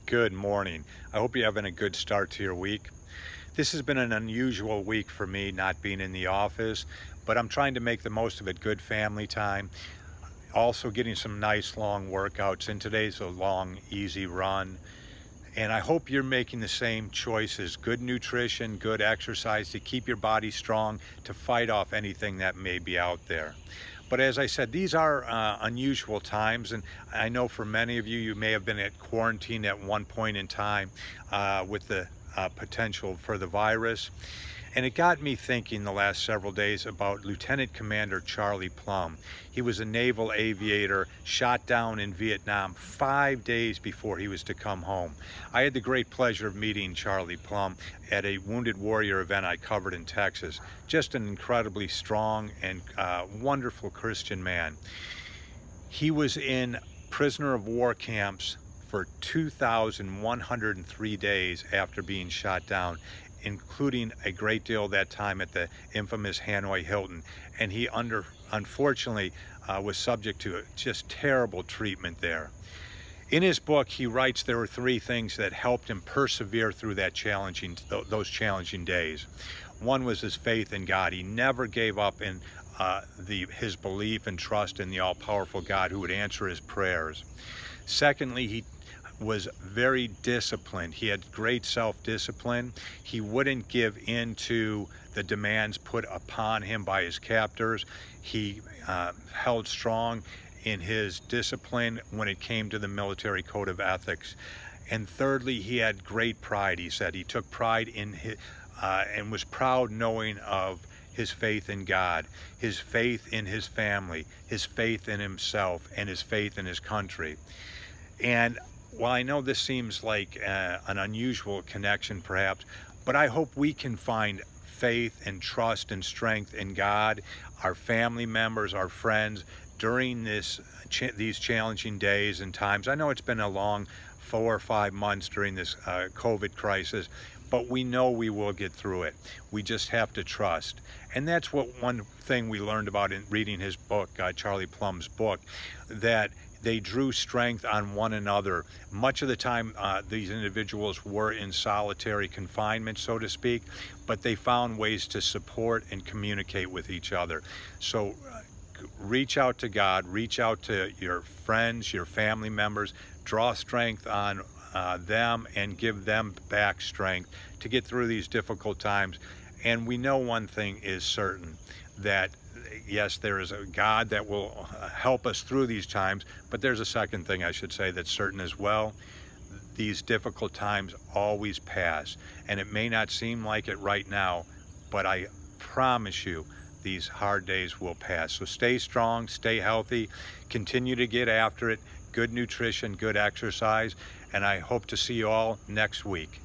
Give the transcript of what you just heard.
Good morning. I hope you're having a good start to your week. This has been an unusual week for me not being in the office, but I'm trying to make the most of it. Good family time. Also, getting some nice long workouts, and today's a long, easy run. And I hope you're making the same choices: good nutrition, good exercise to keep your body strong, to fight off anything that may be out there. But as I said, these are unusual times, and I know for many of you, you may have been at quarantine at one point in time with the potential for the virus. And it got me thinking the last several days about Lieutenant Commander Charlie Plumb. He was a naval aviator shot down in Vietnam 5 days before he was to come home. I had the great pleasure of meeting Charlie Plumb at a Wounded Warrior event I covered in Texas. Just an incredibly strong and wonderful Christian man. He was in prisoner of war camps for 2,103 days after being shot down, including a great deal of that time at the infamous Hanoi Hilton. And he unfortunately was subject to just terrible treatment there. In his book, he writes there were three things that helped him persevere through those challenging days. One was his faith in God. He never gave up in his belief and trust in the all-powerful God who would answer his prayers. Secondly, he was very disciplined. He had great self-discipline. He wouldn't give in to the demands put upon him by his captors. He held strong in his discipline when it came to the military code of ethics. And thirdly, he had great pride. He said he took pride in his, and was proud knowing of his faith in God, his faith in his family, his faith in himself, and his faith in his country. And while I know this seems like an unusual connection perhaps, but I hope we can find faith and trust and strength in God, our family members, our friends during these challenging days and times. I know it's been a long 4 or 5 months during this COVID crisis, but we know we will get through it. We just have to trust. And that's what one thing we learned about in reading his book, Charlie Plumb's book, that they drew strength on one another. Much of the time, these individuals were in solitary confinement, so to speak, but they found ways to support and communicate with each other. So reach out to God, reach out to your friends, your family members, draw strength on them and give them back strength to get through these difficult times. And we know one thing is certain, that yes, there is a God that will help us through these times, but there's a second thing I should say that's certain as well. These difficult times always pass, and it may not seem like it right now, but I promise you these hard days will pass. So stay strong, stay healthy, continue to get after it, good nutrition, good exercise, and I hope to see you all next week.